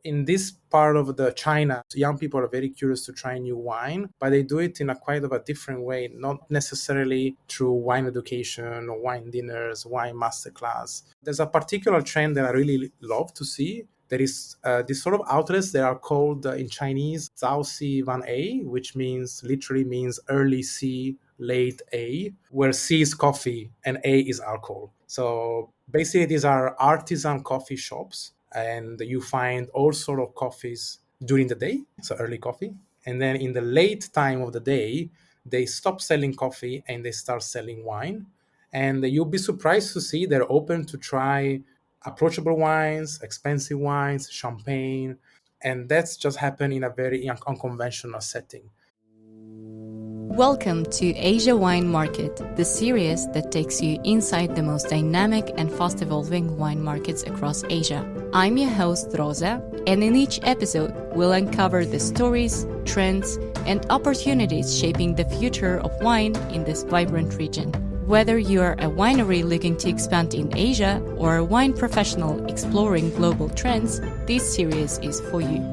in this part of the China, young people are very curious to try new wine, but they do it in a quite of a different way, not necessarily through wine education or wine dinners, wine masterclass. There's a particular trend that I really love to see. There is these sort of outlets that are called in Chinese Zaoxi Van A, which literally means early C, late A, where C is coffee and A is alcohol. So basically, these are artisan coffee shops, and you find all sort of coffees during the day, so early coffee. And then in the late time of the day, they stop selling coffee and they start selling wine. And you'll be surprised to see they're open to try approachable wines, expensive wines, champagne. And that's just happened in a very unconventional setting. Welcome to Asia Wine Market, the series that takes you inside the most dynamic and fast evolving wine markets across Asia. I'm your host, Roza, and in each episode, we'll uncover the stories, trends, and opportunities shaping the future of wine in this vibrant region. Whether you're a winery looking to expand in Asia or a wine professional exploring global trends, this series is for you.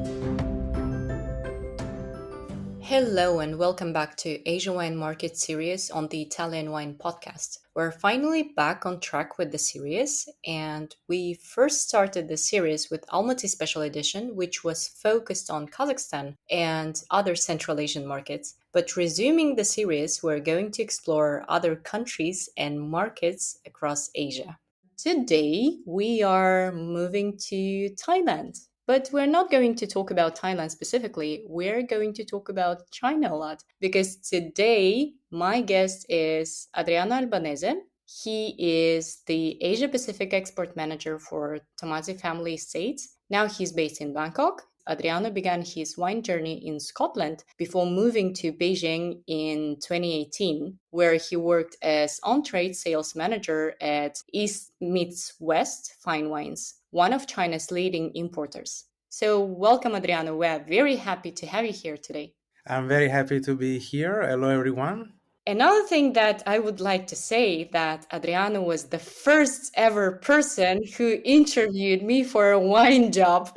Hello and welcome back to Asia Wine Market series on the Italian Wine Podcast. We're finally back on track with the series, and we first started the series with Almaty Special Edition, which was focused on Kazakhstan and other Central Asian markets. But resuming the series, we're going to explore other countries and markets across Asia. Today, we are moving to Thailand. But we're not going to talk about Thailand specifically. We're going to talk about China a lot because today my guest is Adriano Albanese. He is the Asia Pacific Export Manager for Tommasi Family Estates. Now he's based in Bangkok. Adriano began his wine journey in Scotland before moving to Beijing in 2018, where he worked as on-trade sales manager at East Meets West Fine Wines, one of China's leading importers. So welcome, Adriano. We're very happy to have you here today. I'm very happy to be here. Hello, everyone. Another thing that I would like to say that Adriano was the first ever person who interviewed me for a wine job.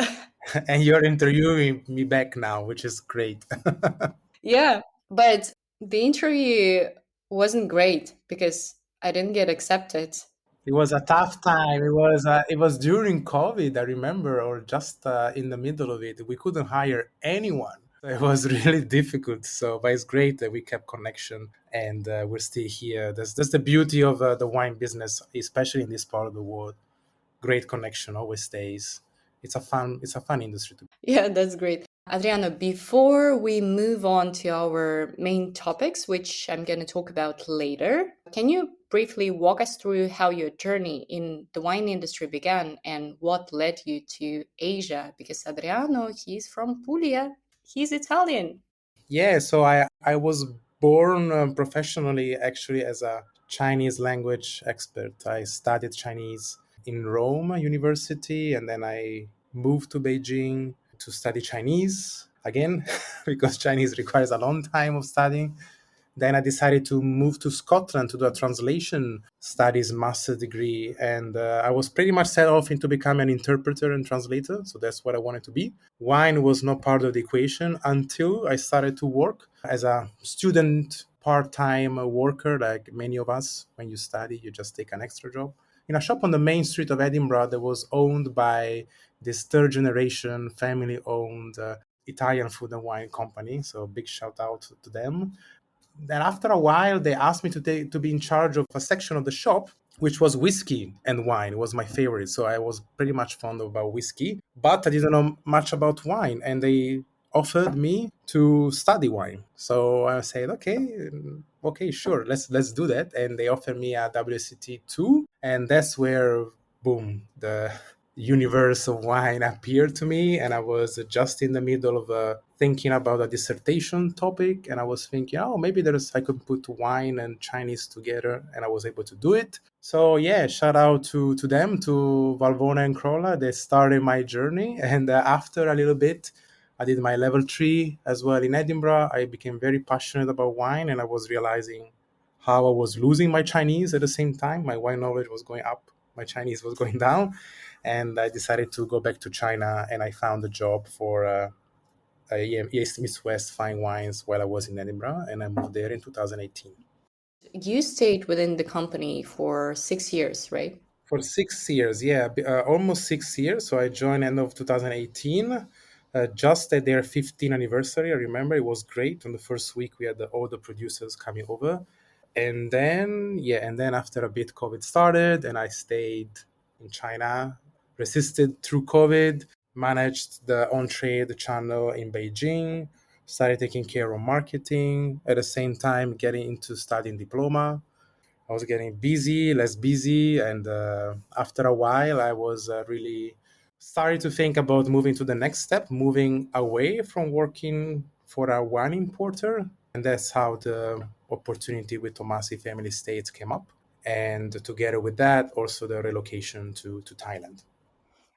And you're interviewing me back now, which is great. Yeah, but the interview wasn't great because I didn't get accepted. It was a tough time. It was during COVID, I remember, or just in the middle of it. We couldn't hire anyone. It was really difficult. So, but it's great that we kept connection and we're still here. That's the beauty of the wine business, especially in this part of the world. Great connection always stays. It's a fun industry to be. Yeah, that's great. Adriano, before we move on to our main topics, which I'm going to talk about later, can you briefly walk us through how your journey in the wine industry began and what led you to Asia? Because Adriano, he's from Puglia, he's Italian. Yeah, so I was born professionally actually as a Chinese language expert. I studied Chinese in Rome University, and then I moved to Beijing to study Chinese again because Chinese requires a long time of studying. Then I decided to move to Scotland to do a translation studies master degree, and I was pretty much set off into becoming an interpreter and translator. So that's what I wanted to be. Wine was not part of the equation until I started to work as a student part-time worker, like many of us. When you study, you just take an extra job in a shop on the main street of Edinburgh that was owned by this third generation family owned Italian food and wine company. So big shout out to them. Then after a while, they asked me to be in charge of a section of the shop, which was whiskey and wine. It was my favorite. So I was pretty much fond about whiskey, but I didn't know much about wine. And they offered me to study wine. So I said, okay, sure, let's do that. And they offered me a WSET 2. And that's where, boom, the universe of wine appeared to me, and I was just in the middle of thinking about a dissertation topic, and I was thinking, oh, maybe I could put wine and Chinese together, and I was able to do it. So yeah, shout out to them, to Valvona and Crolla. They started my journey, and after a little bit, I did my level 3 as well in Edinburgh. I became very passionate about wine, and I was realizing how I was losing my Chinese at the same time. My wine knowledge was going up, my Chinese was going down. And I decided to go back to China, and I found a job for East West Fine Wines while I was in Edinburgh, and I moved there in 2018. You stayed within the company for 6 years, right? For 6 years, yeah, almost 6 years. So I joined end of 2018, just at their 15th anniversary. I remember it was great. On the first week, we had all the producers coming over, and then after a bit, COVID started, and I stayed in China, resisted through COVID, managed the on-trade channel in Beijing, started taking care of marketing at the same time, getting into studying diploma. I was getting busy, less busy, and after a while, I was really started to think about moving to the next step, moving away from working for a wine importer, and that's how the opportunity with Tommasi Family Estates came up. And together with that, also the relocation to Thailand.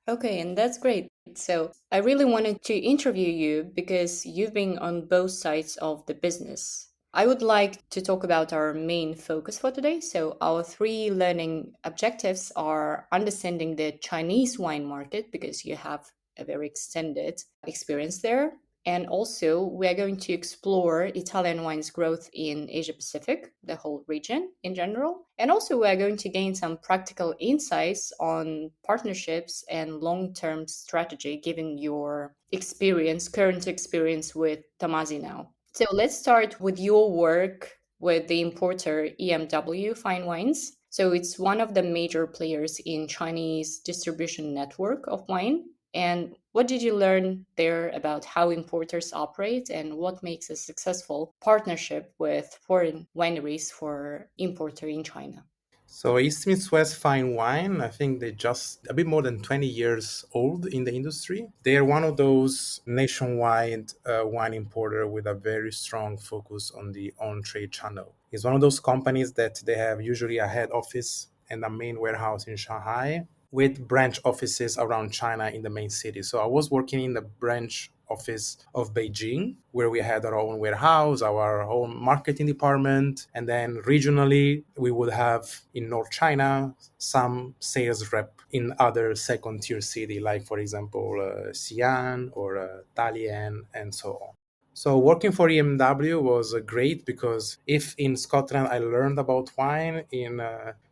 Okay, and that's great. So I really wanted to interview you because you've been on both sides of the business. I would like to talk about our main focus for today. So, our three learning objectives are understanding the Chinese wine market because you have a very extended experience there. And also, we are going to explore Italian wine's growth in Asia Pacific, the whole region in general. And also, we are going to gain some practical insights on partnerships and long term strategy, given your experience, current experience with Tommasi now. So let's start with your work with the importer EMW Fine Wines. So it's one of the major players in Chinese distribution network of wine. And what did you learn there about how importers operate and what makes a successful partnership with foreign wineries for importer in China? So East Meets West Fine Wine, I think they're just a bit more than 20 years old in the industry. They are one of those nationwide wine importer with a very strong focus on the on-trade channel. It's one of those companies that they have usually a head office and a main warehouse in Shanghai with branch offices around China in the main city. So I was working in the branch office of Beijing, where we had our own warehouse, our own marketing department, and then regionally we would have in North China some sales rep in other second tier city, like for example Xi'an or Dalian, and so on. So working for EMW was great because if in Scotland I learned about wine, in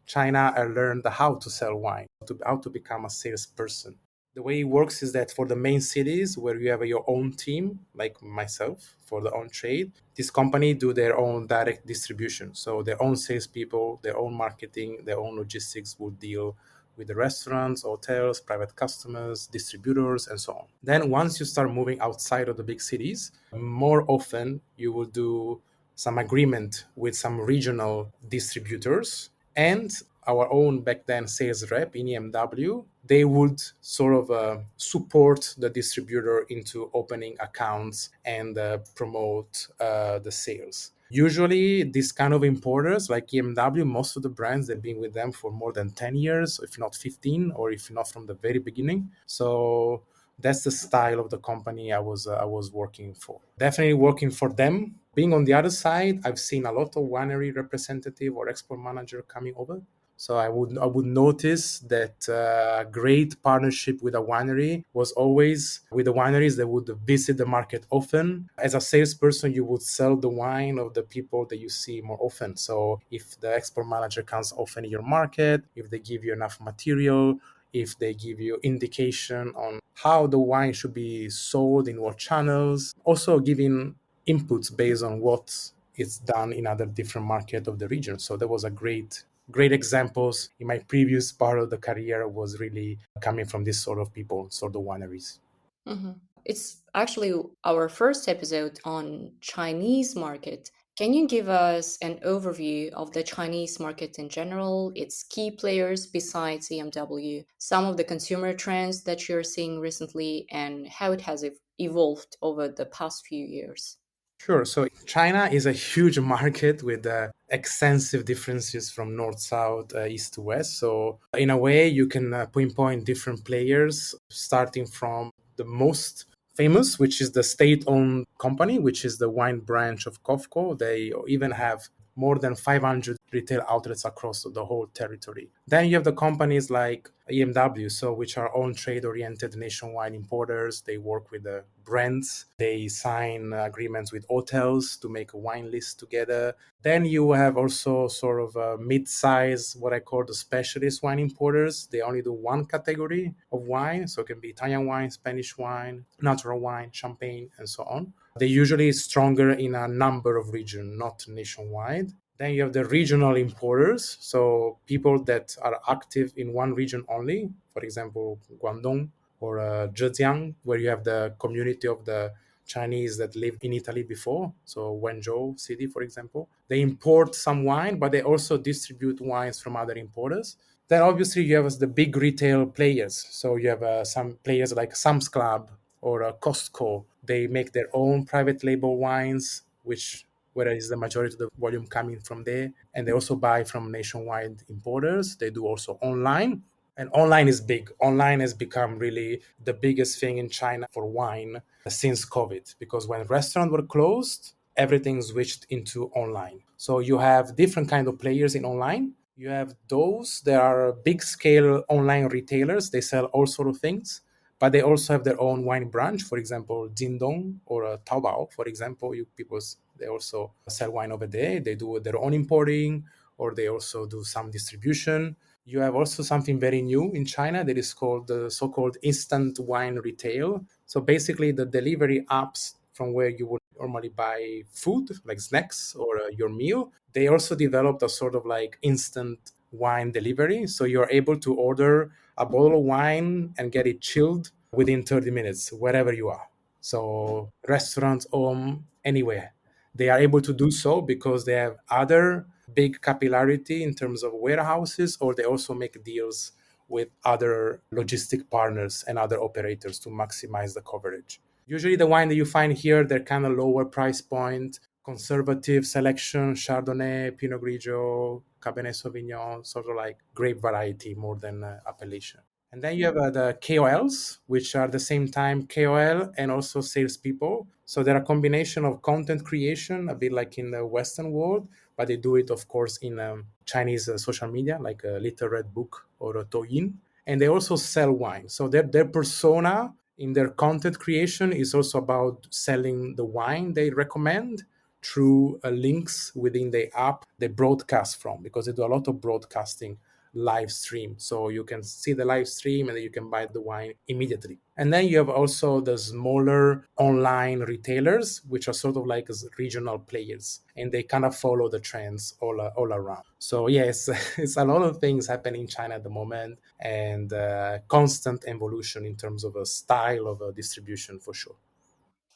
China I learned how to sell wine, how to become a salesperson. The way it works is that for the main cities where you have your own team, like myself, for the on trade, this company do their own direct distribution. So their own salespeople, their own marketing, their own logistics will deal with the restaurants, hotels, private customers, distributors, and so on. Then once you start moving outside of the big cities, more often you will do some agreement with some regional distributors and our own back then sales rep in EMW, they would sort of support the distributor into opening accounts and promote the sales. Usually, these kind of importers like EMW, most of the brands they've been with them for more than 10 years, if not 15, or if not from the very beginning. So that's the style of the company I was working for. Definitely working for them. Being on the other side, I've seen a lot of winery representative or export manager coming over. So I would notice that a great partnership with a winery was always with the wineries that would visit the market often. As a salesperson, you would sell the wine of the people that you see more often. So if the export manager comes often in your market, if they give you enough material, if they give you indication on how the wine should be sold in what channels, also giving inputs based on what is done in other different market of the region. So that was a great examples in my previous part of the career was really coming from this sort of people, sort of wineries. Mhm. It's actually our first episode on Chinese market. Can you give us an overview of the Chinese market in general, its key players besides EMW, some of the consumer trends that you're seeing recently, and how it has evolved over the past few years? Sure. So China is a huge market with extensive differences from north, south, east to west. So in a way, you can pinpoint different players, starting from the most famous, which is the state-owned company, which is the wine branch of COFCO. They even have more than 500 retail outlets across the whole territory. Then you have the companies like EMW, so which are own trade oriented nationwide importers. They work with the brands, they sign agreements with hotels to make a wine list together. Then you have also sort of a mid-size, what I call the specialist wine importers. They only do one category of wine, so it can be Italian wine, Spanish wine, natural wine, champagne, and so on. They're usually stronger in a number of regions, not nationwide. Then you have the regional importers, so people that are active in one region only, for example, Guangdong or Zhejiang, where you have the community of the Chinese that lived in Italy before, so Wenzhou city, for example. They import some wine, but they also distribute wines from other importers. Then obviously you have the big retail players. So you have some players like Sam's Club or Costco. They make their own private label wines, which where is the majority of the volume coming from there. And they also buy from nationwide importers. They do also online. And online is big. Online has become really the biggest thing in China for wine since COVID, because when restaurants were closed, everything switched into online. So you have different kind of players in online. You have those that are big scale online retailers. They sell all sort of things, but they also have their own wine branch. For example, Jingdong or Taobao, for example, you people they also sell wine over there. They do their own importing, or they also do some distribution. You have also something very new in China that is called the so-called instant wine retail. So basically, the delivery apps from where you would normally buy food, like snacks or your meal, they also developed a sort of like instant wine delivery. So you're able to order a bottle of wine and get it chilled within 30 minutes, wherever you are. So restaurants, home, anywhere. They are able to do so because they have other big capillarity in terms of warehouses, or they also make deals with other logistic partners and other operators to maximize the coverage. Usually, the wine that you find here, they're kind of lower price point, conservative selection, Chardonnay, Pinot Grigio, Cabernet Sauvignon, sort of like grape variety more than appellation. And then you have the KOLs, which are at the same time KOL and also salespeople. So they're a combination of content creation, a bit like in the Western world, but they do it, of course, in Chinese social media, like a Little Red Book or a Douyin. And they also sell wine. So their persona in their content creation is also about selling the wine they recommend through links within the app they broadcast from, because they do a lot of broadcasting live stream. So you can see the live stream and then you can buy the wine immediately. And then you have also the smaller online retailers, which are sort of like as regional players, and they kind of follow the trends all around. So yes, it's a lot of things happening in China at the moment, and constant evolution in terms of a style of a distribution for sure.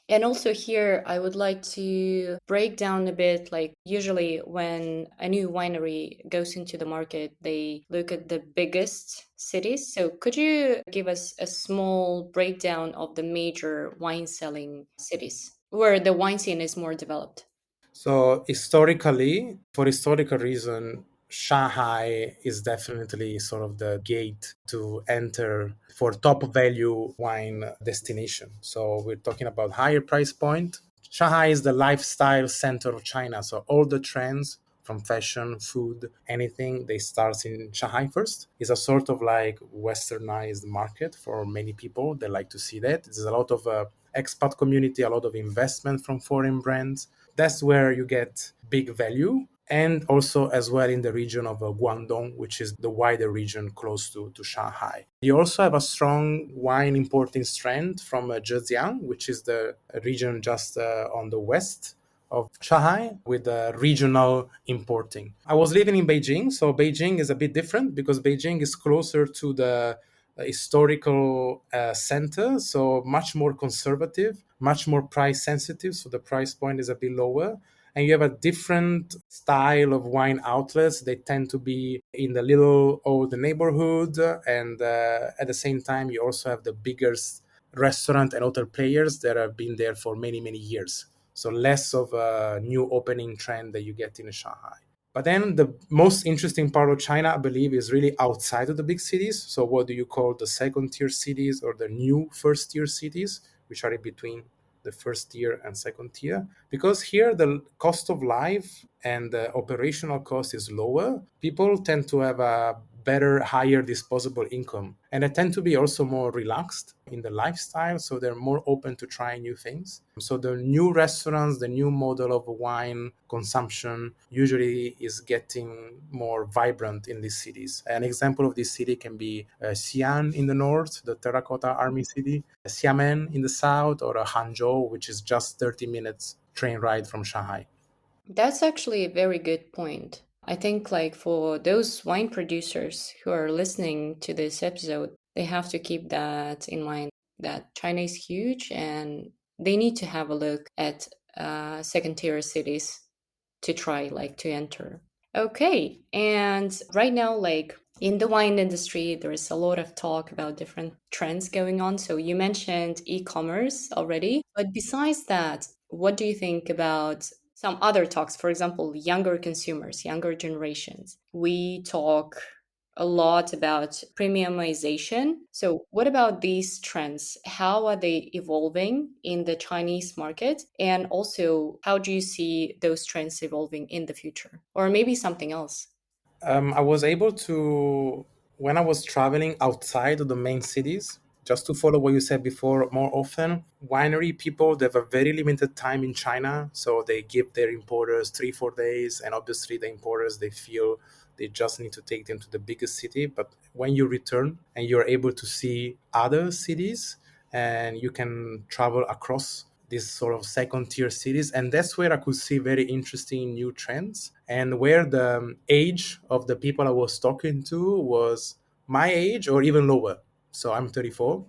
And also here, I would like to break down a bit. Like, usually, when a new winery goes into the market, they look at the biggest cities. So, could you give us a small breakdown of the major wine selling cities where the wine scene is more developed? So historically, for historical reason, Shanghai is definitely sort of the gate to enter for top value wine destination. So we're talking about higher price point. Shanghai is the lifestyle center of China. So all the trends from fashion, food, anything, they start in Shanghai first. It's a sort of like westernized market for many people. They like to see that. There's a lot of expat community, a lot of investment from foreign brands. That's where you get big value. And also as well in the region of Guangdong, which is the wider region close to Shanghai. You also have a strong wine importing strength from Zhejiang, which is the region just on the west of Shanghai, with regional importing. I was living in Beijing, so Beijing is a bit different because Beijing is closer to the historical center, so much more conservative, much more price sensitive, so the price point is a bit lower. And you have a different style of wine outlets. They tend to be in the little old neighborhood, and at the same time, you also have the biggest restaurant and hotel players that have been there for many, many years. So less of a new opening trend that you get in Shanghai. But then the most interesting part of China, I believe, is really outside of the big cities. So what do you call the second tier cities or the new first tier cities, which are in between the first tier and second tier. Because here the cost of life and the operational cost is lower, people tend to have a better, higher disposable income. And they tend to be also more relaxed in the lifestyle, so they're more open to try new things. So the new restaurants, the new model of wine consumption usually is getting more vibrant in these cities. An example of this city can be Xi'an in the north, the terracotta army city, Xiamen in the south, or Hangzhou, which is just 30 minutes train ride from Shanghai. That's actually a very good point. I think, like, for those wine producers who are listening to this episode, they have to keep that in mind that China is huge and they need to have a look at second tier cities to try, like, to enter. Okay. And right now, like, in the wine industry, there is a lot of talk about different trends going on. So you mentioned e-commerce already, but besides that, what do you think about some other talks? For example, younger consumers, younger generations. We talk a lot about premiumization. So, what about these trends? How are they evolving in the Chinese market? And also, how do you see those trends evolving in the future? Or maybe something else? I was able to, when I was traveling outside of the main cities, just to follow what you said before, more often, winery people, they have a very limited time in China. So they give their importers 3, 4 days. And obviously, the importers, they feel they just need to take them to the biggest city. But when you return and you're able to see other cities and you can travel across these sort of second tier cities, and that's where I could see very interesting new trends, and where the age of the people I was talking to was my age or even lower. So I'm 34.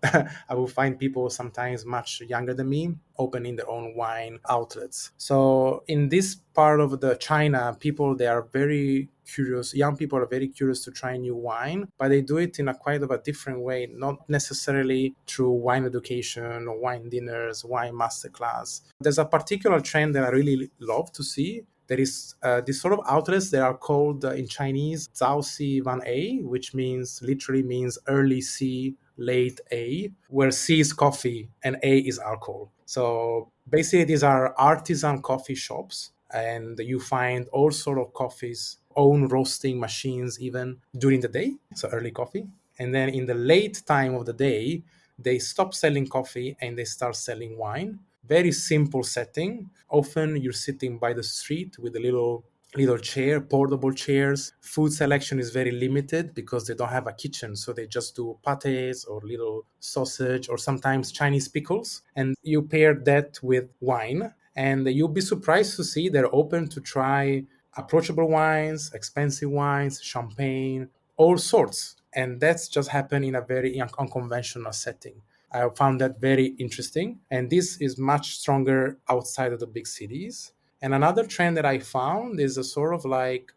I will find people sometimes much younger than me opening their own wine outlets. So in this part of the China, people, they are very curious. Young people are very curious to try new wine, but they do it in a quite of a different way, not necessarily through wine education or wine dinners, wine masterclass. There's a particular trend that I really love to see. There is these sort of outlets that are called in Chinese Zhao Si Wan A, which means literally means early C, late A, where C is coffee and A is alcohol. So basically, these are artisan coffee shops, and you find all sort of coffees, own roasting machines even during the day, so early coffee. And then in the late time of the day, they stop selling coffee and they start selling wine. Very simple setting. Often you're sitting by the street with a little chair, portable chairs. Food selection is very limited because they don't have a kitchen, so they just do pates or little sausage or sometimes Chinese pickles, and you pair that with wine, and you'll be surprised to see they're open to try approachable wines, expensive wines, champagne, all sorts. And that's just happened in a very unconventional setting. I found that very interesting. And this is much stronger outside of the big cities. And another trend that I found is a sort of like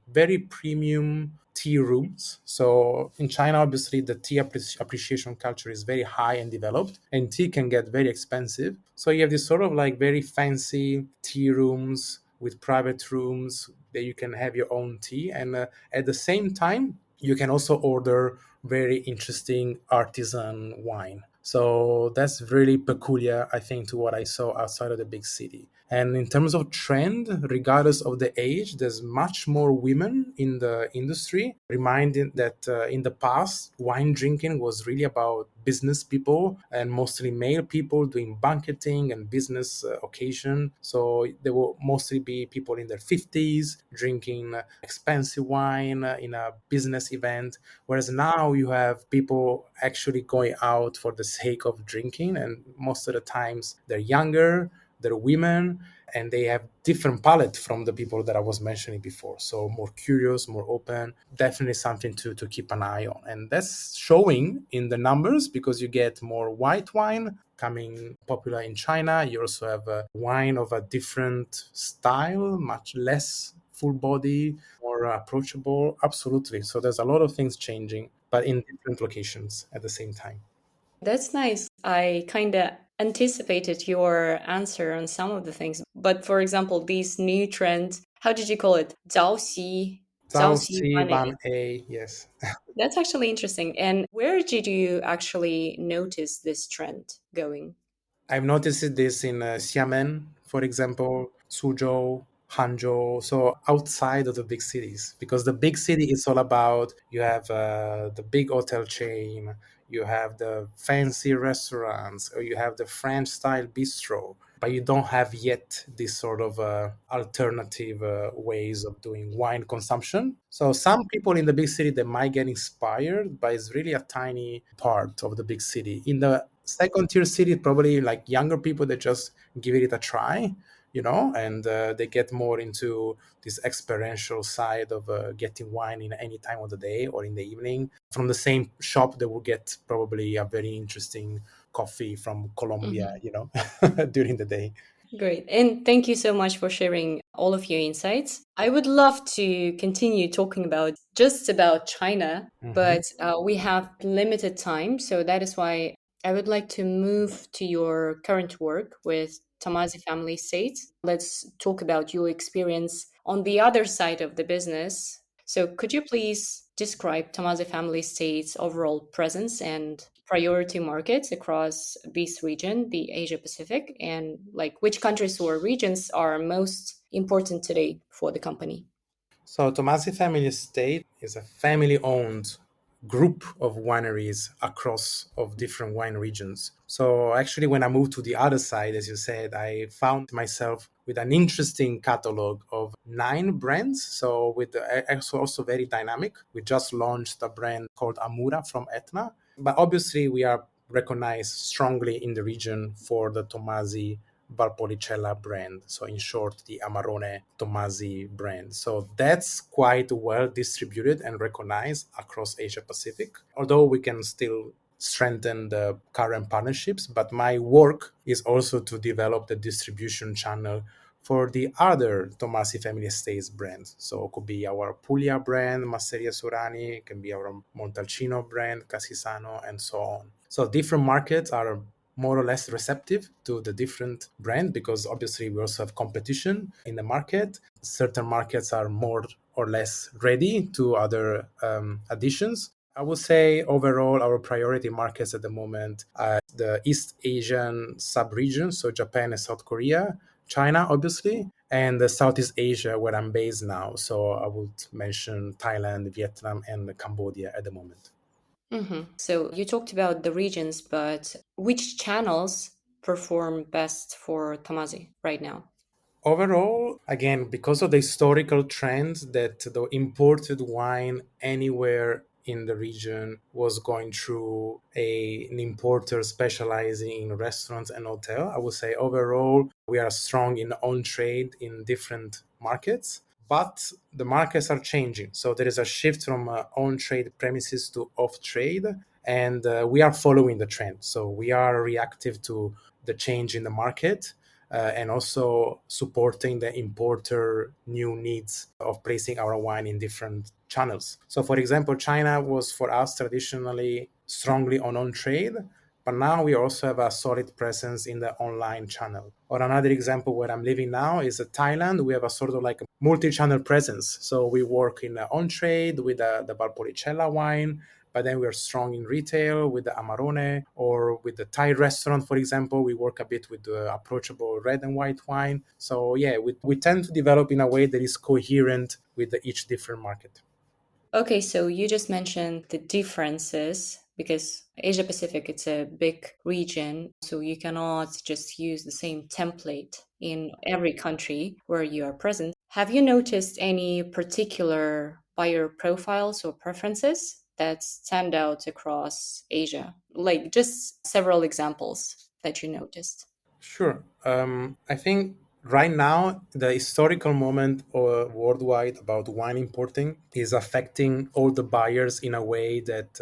very premium tea rooms. So in China, obviously, the tea appreciation culture is very high and developed, and tea can get very expensive. So you have this sort of like very fancy tea rooms with private rooms that you can have your own tea. And at the same time, you can also order very interesting artisan wine. So that's really peculiar, I think, to what I saw outside of the big city. And in terms of trend, regardless of the age, there's much more women in the industry, reminding that in the past, wine drinking was really about business people and mostly male people doing banqueting and business occasion. So there will mostly be people in their 50s drinking expensive wine in a business event. Whereas now you have people actually going out for the sake of drinking, and most of the times they're younger, they're women, and they have different palette from the people that I was mentioning before. So more curious, more open, definitely something to keep an eye on. And that's showing in the numbers because you get more white wine coming popular in China. You also have a wine of a different style, much less full body, more approachable. Absolutely. So there's a lot of things changing, but in different locations at the same time. That's nice. I kind of anticipated your answer on some of the things. But for example, these new trends, how did you call it? Zhao South Xi Sea Wan A. Van A, yes. That's actually interesting. And where did you actually notice this trend going? I've noticed this in Xiamen, for example, Suzhou, Hangzhou, so outside of the big cities, because the big city is all about you have the big hotel chain, you have the fancy restaurants, or you have the French style bistro, but you don't have yet this sort of alternative ways of doing wine consumption. So some people in the big city they might get inspired, but it's really a tiny part of the big city. In the second tier city, probably like younger people that just give it a try, and they get more into this experiential side of getting wine in any time of the day or in the evening. From the same shop, they will get probably a very interesting coffee from Colombia, Mhm. during the day. Great. And thank you so much for sharing all of your insights. I would love to continue talking about just about China, Hmm. but we have limited time. So that is why I would like to move to your current work with Tommasi Family Estates. Let's talk about your experience on the other side of the business. So could you please describe Tommasi Family Estates' overall presence and priority markets across this region, the Asia Pacific, and like which countries or regions are most important today for the company? So Tommasi Family Estate is a family-owned group of wineries across of different wine regions. So actually, when I moved to the other side, as you said, I found myself with an interesting catalog of 9 brands. So with also very dynamic. We just launched a brand called Amura from Etna, but obviously we are recognized strongly in the region for the Tommasi Valpolicella brand. So in short, the Amarone Tommasi brand. So that's quite well distributed and recognized across Asia Pacific. Although we can still strengthen the current partnerships, but my work is also to develop the distribution channel for the other Tommasi Family Estates brands. So it could be our Puglia brand, Masseria Sorani, it can be our Montalcino brand, Casisano, and so on. So different markets are more or less receptive to the different brand because obviously we also have competition in the market. Certain markets are more or less ready to other additions. I would say overall our priority markets at the moment are the East Asian sub-region, so Japan and South Korea, China obviously, and the Southeast Asia where I'm based now. So I would mention Thailand, Vietnam, and Cambodia at the moment. So you talked about the regions, but which channels perform best for Tamazi right now? Overall, again, because of the historical trends that the imported wine anywhere in the region was going through an importer specializing in restaurants and hotel, I would say overall we are strong in on trade in different markets. But the markets are changing. So there is a shift from on trade premises to off trade, and we are following the trend. So we are reactive to the change in the market and also supporting the importer new needs of placing our wine in different channels. So, for example, China was for us traditionally strongly on trade, but now we also have a solid presence in the online channel. Or another example where I'm living now is Thailand. We have a sort of like a multi-channel presence. So we work in on trade with the Valpolicella wine, but then we are strong in retail with the Amarone or with the Thai restaurant, for example. We work a bit with the approachable red and white wine. So, yeah, we tend to develop in a way that is coherent with each different market. Okay, so you just mentioned the differences because Asia Pacific it's a big region, so you cannot just use the same template in every country where you are present. Have you noticed any particular buyer profiles or preferences that stand out across Asia? Like just several examples that you noticed. Sure. I think right now the historical moment worldwide about wine importing is affecting all the buyers in a way that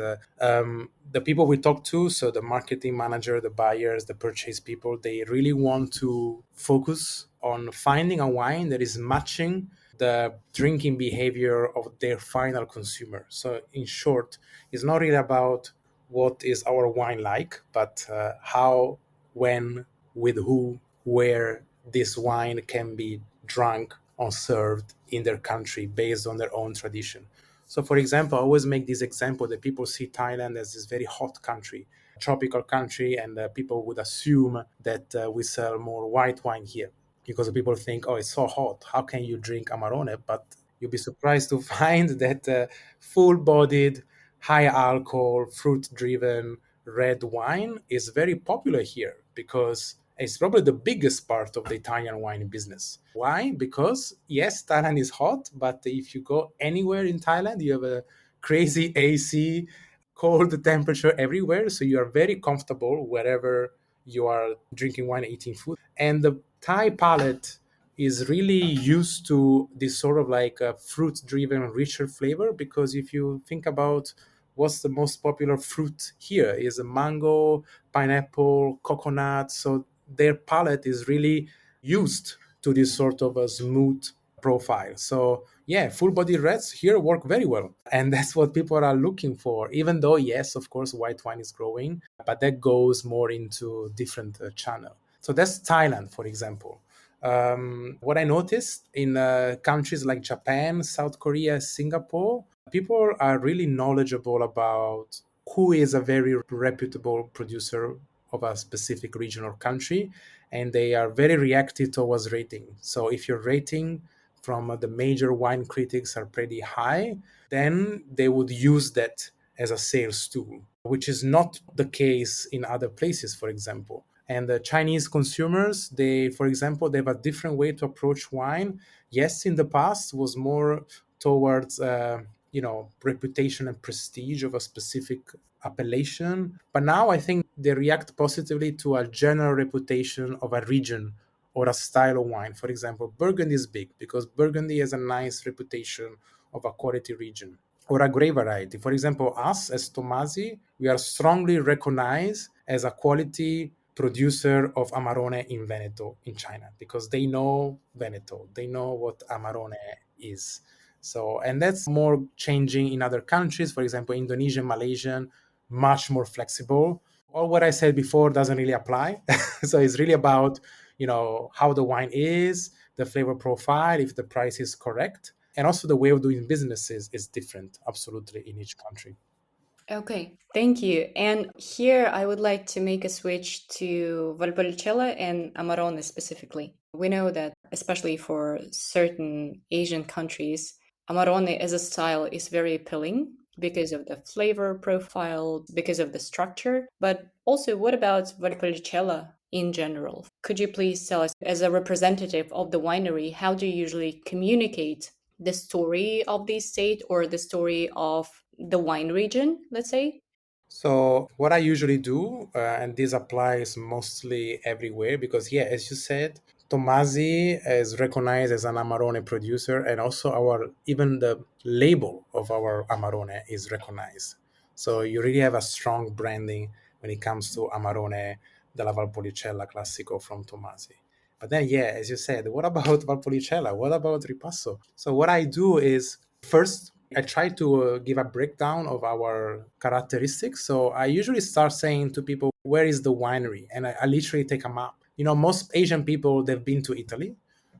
the people we talk to, so the marketing manager, the buyers, the purchase people, they really want to focus on finding a wine that is matching the drinking behavior of their final consumer. So, in short, it's not really about what is our wine like, but how, when, with who, where this wine can be drunk or served in their country based on their own tradition. So, for example, I always make this example that people see Thailand as this very hot country. tropical country, and people would assume that we sell more white wine here because people think, oh, it's so hot. How can you drink Amarone? But you'll be surprised to find that full bodied, high alcohol, fruit driven red wine is very popular here because it's probably the biggest part of the Italian wine business. Why? Because yes, Thailand is hot, but if you go anywhere in Thailand, you have a crazy AC, cold temperature everywhere. So you are very comfortable wherever you are drinking wine, eating food. And the Thai palate is really used to this sort of like a fruit driven, richer flavor. Because if you think about what's the most popular fruit here is a mango, pineapple, coconut. So their palate is really used to this sort of a smooth profile. So yeah, full body reds here work very well. And that's what people are looking for. Even though, yes, of course, white wine is growing, but that goes more into different channel. So that's Thailand, for example. What I noticed in countries like Japan, South Korea, Singapore, people are really knowledgeable about who is a very reputable producer of a specific region or country, and they are very reactive towards rating. So if your rating from the major wine critics are pretty high, then they would use that as a sales tool, which is not the case in other places, for example. And the Chinese consumers, they, for example, they have a different way to approach wine. Yes, in the past was more towards reputation and prestige of a specific appellation, but now I think they react positively to a general reputation of a region or a style of wine. For example, Burgundy is big because Burgundy has a nice reputation of a quality region or a grape variety. For example, us as Tommasi, we are strongly recognized as a quality producer of Amarone in Veneto, in China, because they know Veneto, they know what Amarone is. So, and that's more changing in other countries. For example, Indonesian, Malaysian, much more flexible. All what I said before doesn't really apply. So it's really about, how the wine is, the flavor profile, if the price is correct, and also the way of doing businesses is different, absolutely, in each country. Okay, thank you. And here I would like to make a switch to Valpolicella and Amarone specifically. We know that, especially for certain Asian countries, Amarone as a style is very appealing because of the flavor profile, because of the structure. But also, what about Valpolicella in general? Could you please tell us, as a representative of the winery, how do you usually communicate the story of the state or the story of the wine region, let's say? So, what I usually do, and this applies mostly everywhere, because, yeah, as you said, Tommasi is recognized as an Amarone producer, and also our even the label of our Amarone is recognized. So, you really have a strong branding when it comes to Amarone della Valpolicella Classico from Tommasi. But then, yeah, as you said, what about Valpolicella? What about Ripasso? So, what I do is first, I try to give a breakdown of our characteristics. So I usually start saying to people, where is the winery? And I literally take a map. Most Asian people, they've been to Italy.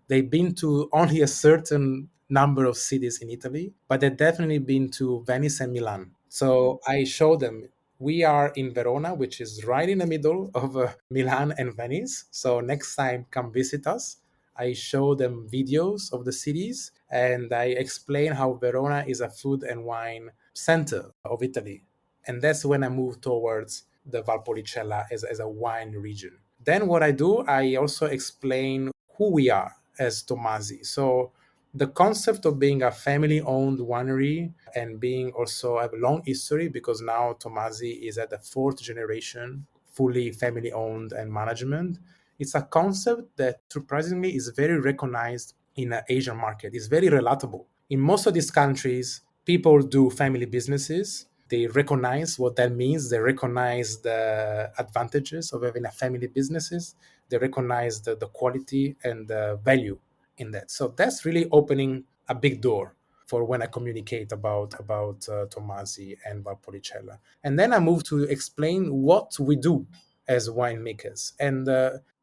They've been to only a certain number of cities in Italy, but they've definitely been to Venice and Milan. So I show them we are in Verona, which is right in the middle of Milan and Venice. So next time, come visit us. I show them videos of the cities and I explain how Verona is a food and wine center of Italy. And that's when I move towards the Valpolicella as a wine region. Then what I do, I also explain who we are as Tommasi. So the concept of being a family owned winery and being also have a long history because now Tommasi is at the fourth generation, fully family owned and management. It's a concept that surprisingly is very recognized in the Asian market. It's very relatable. In most of these countries, people do family businesses. They recognize what that means. They recognize the advantages of having a family businesses. They recognize the quality and the value in that. So that's really opening a big door for when I communicate about Tommasi and Valpolicella. And then I move to explain what we do as winemakers. And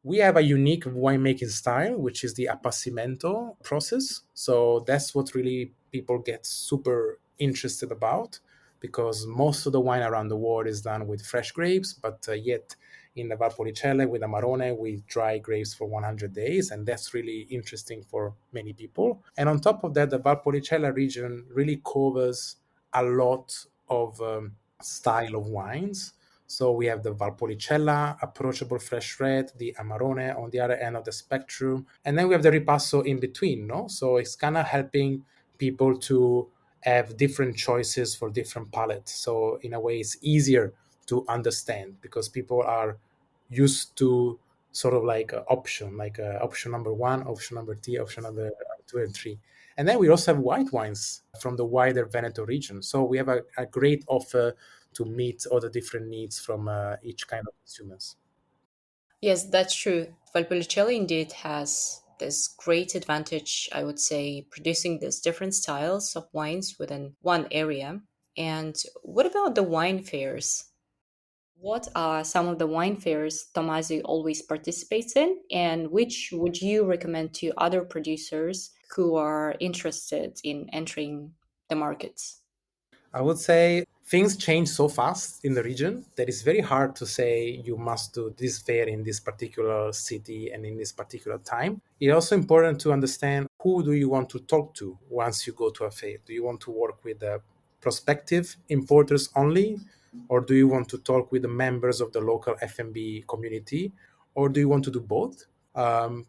we have a unique winemaking style, which is the appassimento process. So that's what really people get super interested about because most of the wine around the world is done with fresh grapes, but yet in the Valpolicella with Amarone, we dry grapes for 100 days, and that's really interesting for many people. And on top of that, the Valpolicella region really covers a lot of style of wines. So we have the Valpolicella, approachable fresh red, the Amarone on the other end of the spectrum, and then we have the Ripasso in between. No, so it's kind of helping people to have different choices for different palettes. So in a way, it's easier to understand because people are used to sort of like a option, like option number one, option number two, option number two and three. And then we also have white wines from the wider Veneto region. So we have a great offer to meet all the different needs from each kind of consumers. Yes, that's true. Valpolicella indeed has this great advantage, I would say, producing these different styles of wines within one area. And what about the wine fairs? What are some of the wine fairs Tommasi always participates in, and which would you recommend to other producers who are interested in entering the markets? I would say things change so fast in the region that it's very hard to say you must do this fair in this particular city and in this particular time. It's also important to understand who do you want to talk to once you go to a fair. Do you want to work with prospective importers only, or do you want to talk with the members of the local F&B community, or do you want to do both?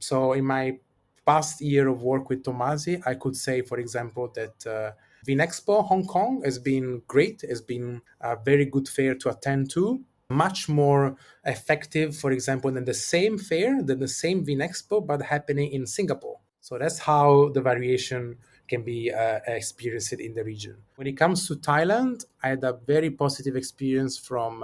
So in my past year of work with Tomasi, I could say, for example, that Vinexpo Hong Kong has been great, has been a very good fair to attend to. Much more effective, for example, than the same fair, than the same Vinexpo, but happening in Singapore. So that's how the variation can be experienced in the region. When it comes to Thailand, I had a very positive experience from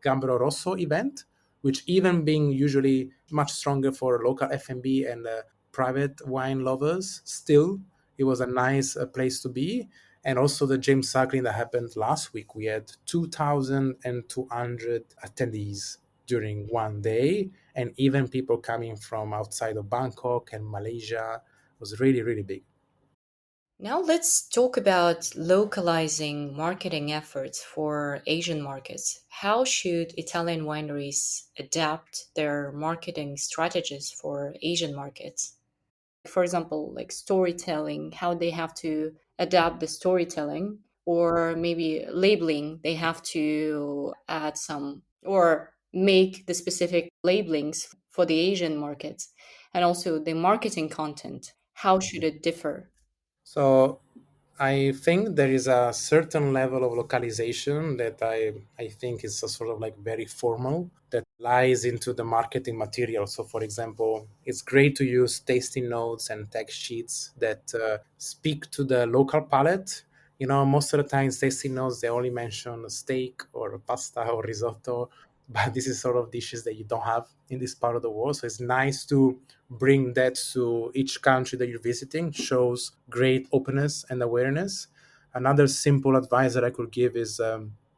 Gambaro Rosso event, which even being usually much stronger for local F&B and private wine lovers, still it was a nice place to be. And also the James Cycling that happened last week, we had 2,200 attendees during one day, and even people coming from outside of Bangkok and Malaysia. It was really, really big. Now let's talk about localizing marketing efforts for Asian markets. How should Italian wineries adapt their marketing strategies for Asian markets? For example, like storytelling, how they have to adapt the storytelling, or maybe labeling, they have to add some or make the specific labelings for the Asian markets, and also the marketing content. How should it differ? So I think there is a certain level of localization that I think is a sort of like very formal that lies into the marketing material. So, for example, it's great to use tasting notes and text sheets that speak to the local palate. You know, most of the times tasting notes they only mention steak or pasta or risotto, but this is sort of dishes that you don't have in this part of the world. So it's nice to bring that to each country that you're visiting. Shows great openness and awareness. Another simple advice that I could give is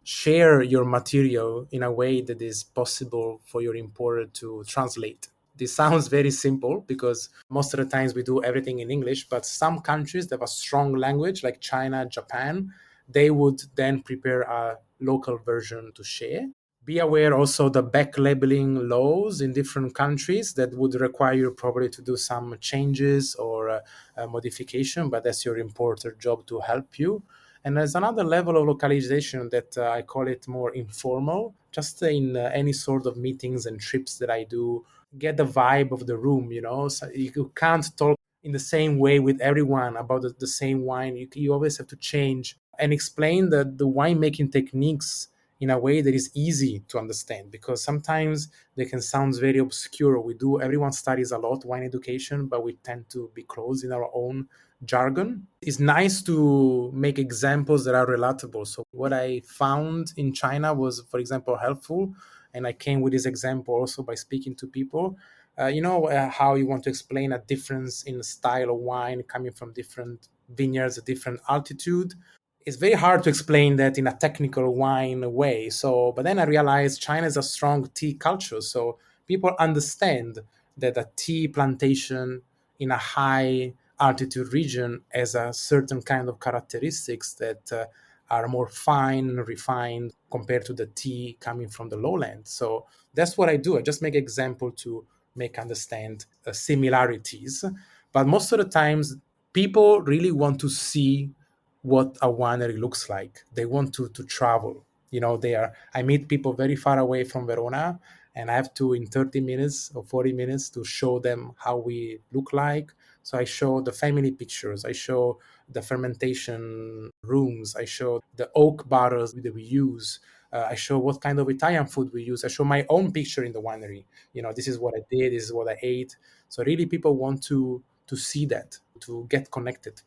share your material in a way that is possible for your importer to translate. This sounds very simple because most of the times we do everything in English, but some countries that have a strong language like China, Japan, they would then prepare a local version to share. Be aware also the back labeling laws in different countries that would require you probably to do some changes or modification, but that's your importer job to help you. And there's another level of localization that I call it more informal, just in any sort of meetings and trips that I do, get the vibe of the room, you know. So you can't talk in the same way with everyone about the same wine. You always have to change and explain the winemaking techniques in a way that is easy to understand, because sometimes they can sound very obscure. Everyone studies a lot wine education, but we tend to be closed in our own jargon. It's nice to make examples that are relatable. So what I found in China was, for example, helpful, and I came with this example also by speaking to people. How you want to explain a difference in the style of wine coming from different vineyards at different altitude. It's very hard to explain that in a technical wine way. So, but then I realized China is a strong tea culture. So people understand that a tea plantation in a high altitude region has a certain kind of characteristics that are more fine and refined compared to the tea coming from the lowland. So that's what I do. I just make example to make understand similarities. But most of the times, people really want to see what a winery looks like. They want to travel. They are. I meet people very far away from Verona, and I have to in 30 minutes or 40 minutes to show them how we look like. So I show the family pictures. I show the fermentation rooms. I show the oak barrels that we use. I show what kind of Italian food we use. I show my own picture in the winery. This is what I did. This is what I ate. So really, people want to see that, to get connected.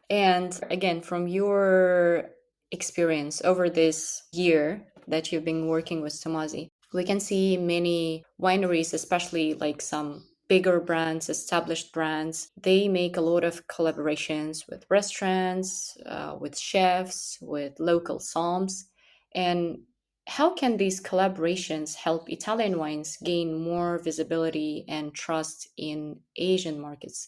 And again, from your experience over this year that you've been working with Tommasi, we can see many wineries, especially like some bigger brands, established brands. They make a lot of collaborations with restaurants, with chefs, with local somms. And how can these collaborations help Italian wines gain more visibility and trust in Asian markets,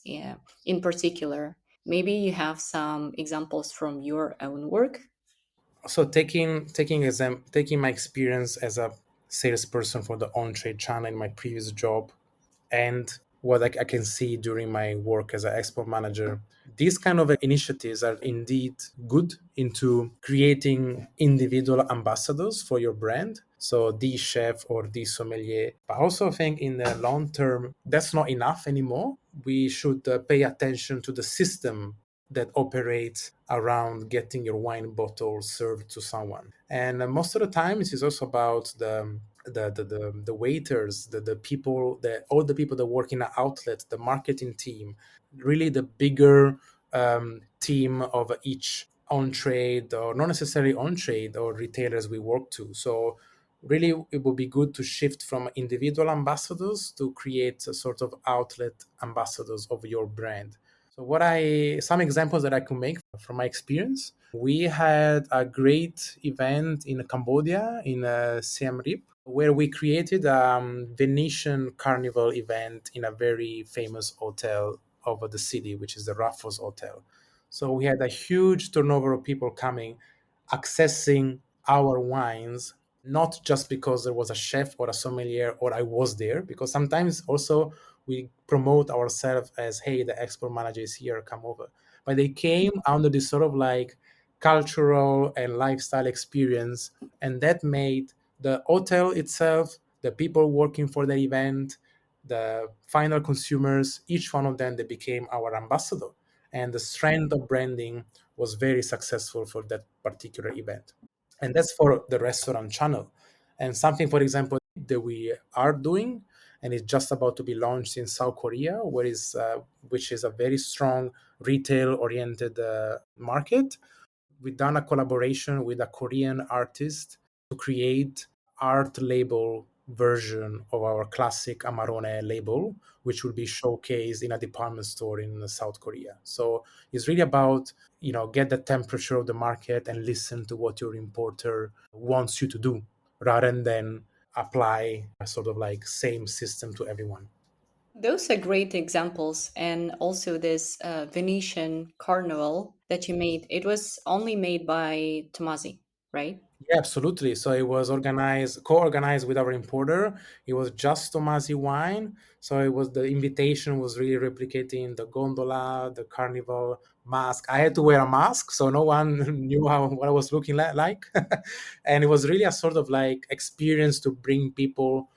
in particular? Maybe you have some examples from your own work. So taking my experience as a salesperson for the on-trade channel in my previous job, and what I can see during my work as an export manager, these kind of initiatives are indeed good into creating individual ambassadors for your brand. So the chef or the sommelier. But I also think in the long term, that's not enough anymore. We should pay attention to the system that operates around getting your wine bottle served to someone. And most of the time, it is also about the waiters, the people, all the people that work in an outlet, the marketing team, really the bigger team of each on trade, or not necessarily on trade, or retailers we work to. So really, it would be good to shift from individual ambassadors to create a sort of outlet ambassadors of your brand. So some examples that I could make from my experience. We had a great event in Cambodia, in Siem Reap, where we created a Venetian carnival event in a very famous hotel over the city, which is the Raffles Hotel. So we had a huge turnover of people coming, accessing our wines, not just because there was a chef or a sommelier or I was there, because sometimes also we promote ourselves as, hey, the export manager is here, come over. But they came under this sort of like cultural and lifestyle experience, and that made the hotel itself, the people working for the event, the final consumers, each one of them, they became our ambassador. And the strength of branding was very successful for that particular event. And that's for the restaurant channel. And something, for example, that we are doing, and it's just about to be launched in South Korea, which is a very strong retail-oriented market. We've done a collaboration with a Korean artist to create art label version of our classic Amarone label, which will be showcased in a department store in South Korea. So it's really about, get the temperature of the market and listen to what your importer wants you to do, rather than apply a sort of like same system to everyone. Those are great examples. And also, this Venetian carnival that you made, it was only made by Tomasi, right? Yeah, absolutely. So it was co-organized with our importer. It was just Tomasi wine. So the invitation was really replicating the gondola, the carnival mask. I had to wear a mask, so no one knew what I was looking like. And it was really a sort of like experience to bring people,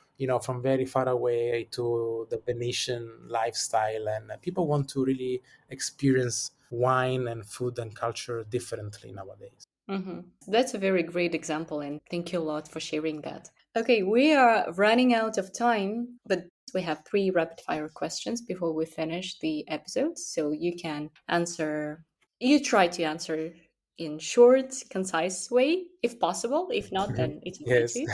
from very far away to the Venetian lifestyle. And people want to really experience wine and food and culture differently nowadays. Hmm. That's a very great example, and thank you a lot for sharing that. Okay, we are running out of time, but we have three rapid fire questions before we finish the episode. So you try to answer in short, concise way, if possible. If not, then it's okay Yes. too.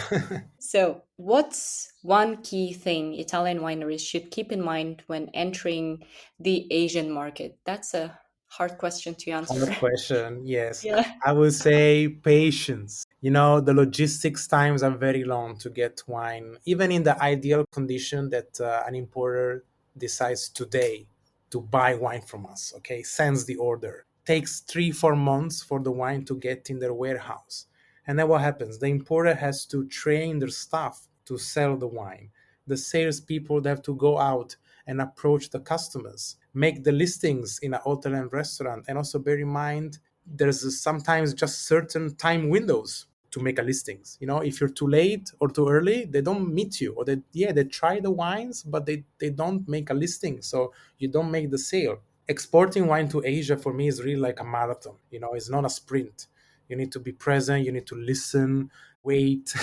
So, what's one key thing Italian wineries should keep in mind when entering the Asian market? That's a hard question to answer. Hard question. Yes. Yeah. I would say patience. The logistics times are very long to get wine, even in the ideal condition that an importer decides today to buy wine from us, okay, sends the order. takes 3 4 months for the wine to get in their warehouse. And then what happens? The importer has to train their staff to sell the wine. The salespeople, they have to go out and approach the customers, make the listings in a hotel and restaurant. And also bear in mind, there's sometimes just certain time windows to make a listings. If you're too late or too early, they don't meet you, or they try the wines, but they don't make a listing, so you don't make the sale. Exporting wine to Asia for me is really like a marathon. It's not a sprint. You need to be present, you need to listen, wait,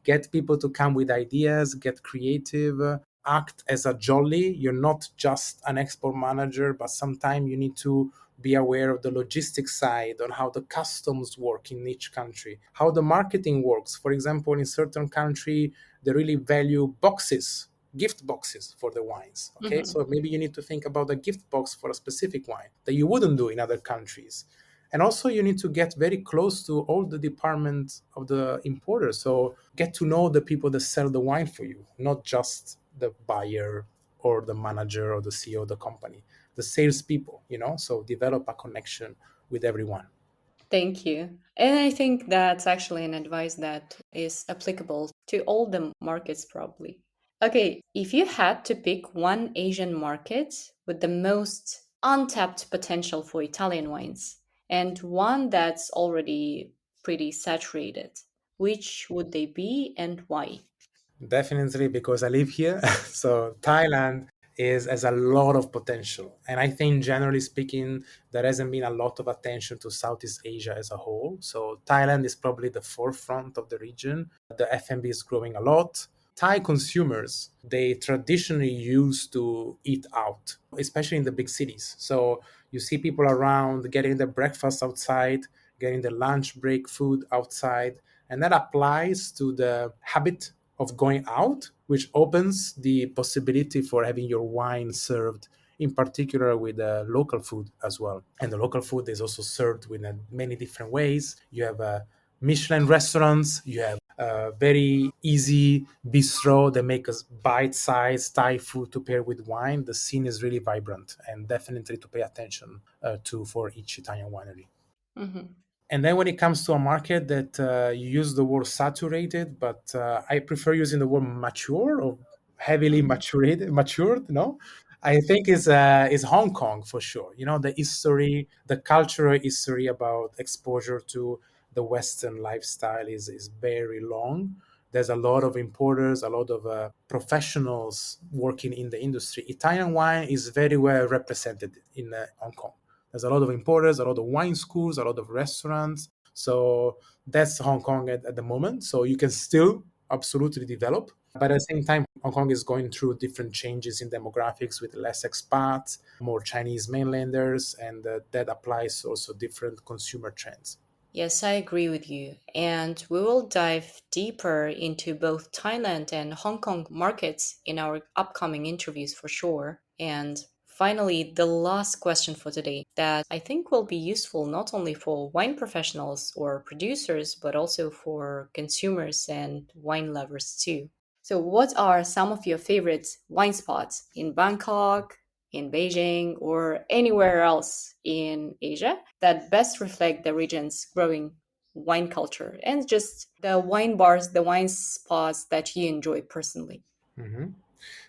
get people to come with ideas, get creative, act as a jolly. You're not just an export manager, but sometimes you need to be aware of the logistics side, on how the customs work in each country, how the marketing works. For example, in certain country, they really value boxes, gift boxes for the wines. Okay, Hmm. so maybe you need to think about a gift box for a specific wine that you wouldn't do in other countries. And also you need to get very close to all the departments of the importer, so get to know the people that sell the wine for you, not just the buyer or the manager or the CEO of the company, the salespeople. So develop a connection with everyone. Thank you. And I think that's actually an advice that is applicable to all the markets, probably. Okay, if you had to pick one Asian market with the most untapped potential for Italian wines and one that's already pretty saturated, which would they be and why? Definitely, because I live here. So Thailand has a lot of potential. And I think generally speaking, there hasn't been a lot of attention to Southeast Asia as a whole. So Thailand is probably the forefront of the region. The F&B is growing a lot. Thai consumers, they traditionally used to eat out, especially in the big cities. So you see people around getting their breakfast outside, getting their lunch break food outside. And that applies to the habit of going out, which opens the possibility for having your wine served, in particular with local food as well. And the local food is also served with many different ways. You have Michelin restaurants, you have very easy bistro that make us bite-sized Thai food to pair with wine. The scene is really vibrant and definitely to pay attention to for each Italian winery. Hmm. And then when it comes to a market that you use the word saturated, but I prefer using the word mature or heavily matured. No, I think is Hong Kong for sure. The history, the cultural history about exposure to the Western lifestyle is very long. There's a lot of importers, a lot of professionals working in the industry. Italian wine is very well represented in Hong Kong. There's a lot of importers, a lot of wine schools, a lot of restaurants. So that's Hong Kong at the moment. So you can still absolutely develop. But at the same time, Hong Kong is going through different changes in demographics with less expats, more Chinese mainlanders, and that applies to also different consumer trends. Yes, I agree with you. And we will dive deeper into both Thailand and Hong Kong markets in our upcoming interviews for sure. And finally, the last question for today that I think will be useful not only for wine professionals or producers, but also for consumers and wine lovers too. So, what are some of your favorite wine spots in Bangkok, in Beijing, or anywhere else in Asia that best reflect the region's growing wine culture and just the wine bars, the wine spots that you enjoy personally? Mhm.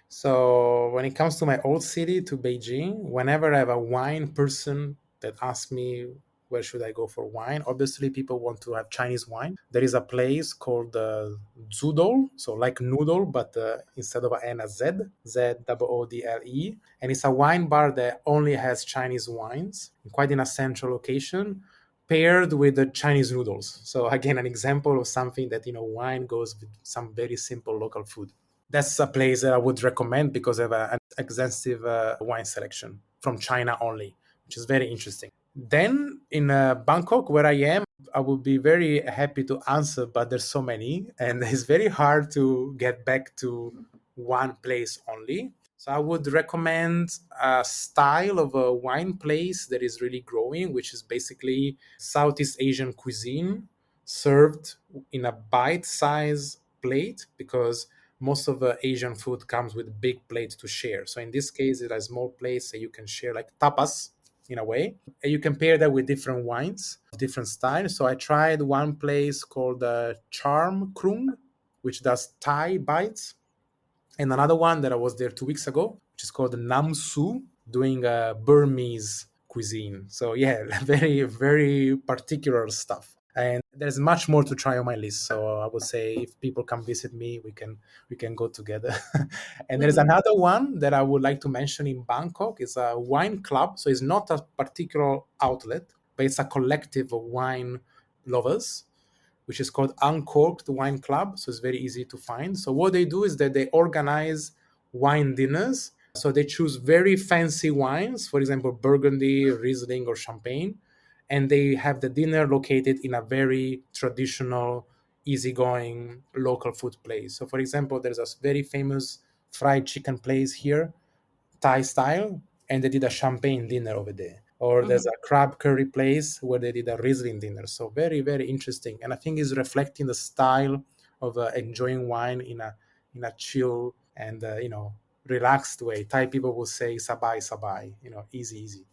So when it comes to my old city, to Beijing, whenever I have a wine person that asks me where should I go for wine, obviously people want to have Chinese wine. There is a place called Zudol, so like noodle, but instead of an N, a Z, Zodle, and it's a wine bar that only has Chinese wines, quite in a central location, paired with the Chinese noodles. So again, an example of something that wine goes with some very simple local food. That's a place that I would recommend because of an extensive wine selection from China only, which is very interesting. Then in Bangkok, where I am, I would be very happy to answer, but there's so many, and it's very hard to get back to one place only. So I would recommend a style of a wine place that is really growing, which is basically Southeast Asian cuisine served in a bite-sized plate, because most of the Asian food comes with a big plate to share. So in this case, it's a small place that you can share, like tapas. in a way. And you compare that with different wines, different styles. So I tried one place called Charm Krung, which does Thai bites, and another one that I was there 2 weeks ago, which is called Nam Su, doing Burmese cuisine. So yeah, very very particular stuff. And there's much more to try on my list. So I would say if people come visit me, we can go together. And there's Mhm. another one that I would like to mention in Bangkok. It's a wine club. So it's not a particular outlet, but it's a collective of wine lovers, which is called Uncorked Wine Club. So it's very easy to find. So what they do is that they organize wine dinners. So they choose very fancy wines, for example, Burgundy, Riesling, or Champagne, and they have the dinner located in a very traditional, easygoing local food place. So, for example, there's a very famous fried chicken place here, Thai style, and they did a champagne dinner over there. Or there's Mhm. a crab curry place where they did a Riesling dinner. So very, very interesting, and I think it's reflecting the style of enjoying wine in a chill and relaxed way. Thai people will say "sabai sabai," easy, easy.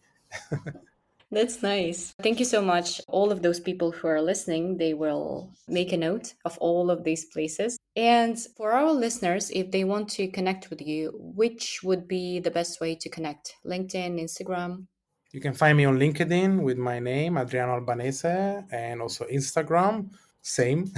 That's nice. Thank you so much. All of those people who are listening, they will make a note of all of these places. And for our listeners, if they want to connect with you, which would be the best way to connect? LinkedIn, Instagram? You can find me on LinkedIn with my name, Adriano Albanese, and also Instagram. Same.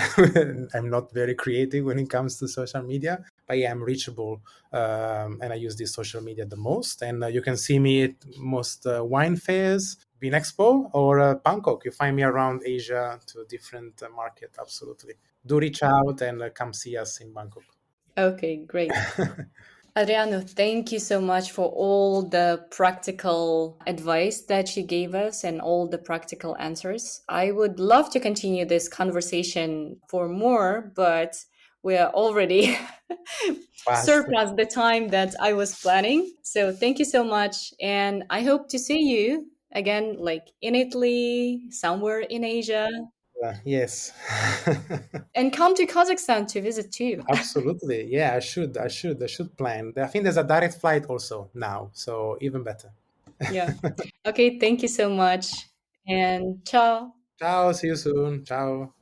I'm not very creative when it comes to social media, but yeah, I'm reachable, and I use this social media the most. And you can see me at most wine fairs, Bean Expo, or Bangkok. You find me around Asia to different market. Absolutely. Do reach out and come see us in Bangkok. Okay, great. Adriano, thank you so much for all the practical advice that you gave us and all the practical answers. I would love to continue this conversation for more, but we are already Fast. surpassed the time that I was planning. So thank you so much. And I hope to see you again, like in Italy, somewhere in Asia, Yes. and come to Kazakhstan to visit too. Absolutely. Yeah, I should plan. I think there's a direct flight also now, so even better. Yeah. Okay. Thank you so much. And ciao. Ciao, see you soon. Ciao.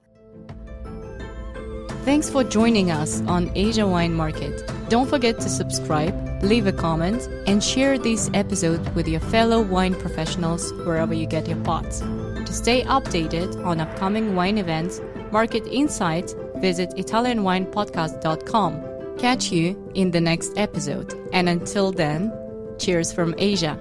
Thanks for joining us on Asia Wine Market. Don't forget to subscribe, leave a comment, and share this episode with your fellow wine professionals wherever you get your pods. To stay updated on upcoming wine events, market insights, visit ItalianWinePodcast.com. Catch you in the next episode. And until then, cheers from Asia.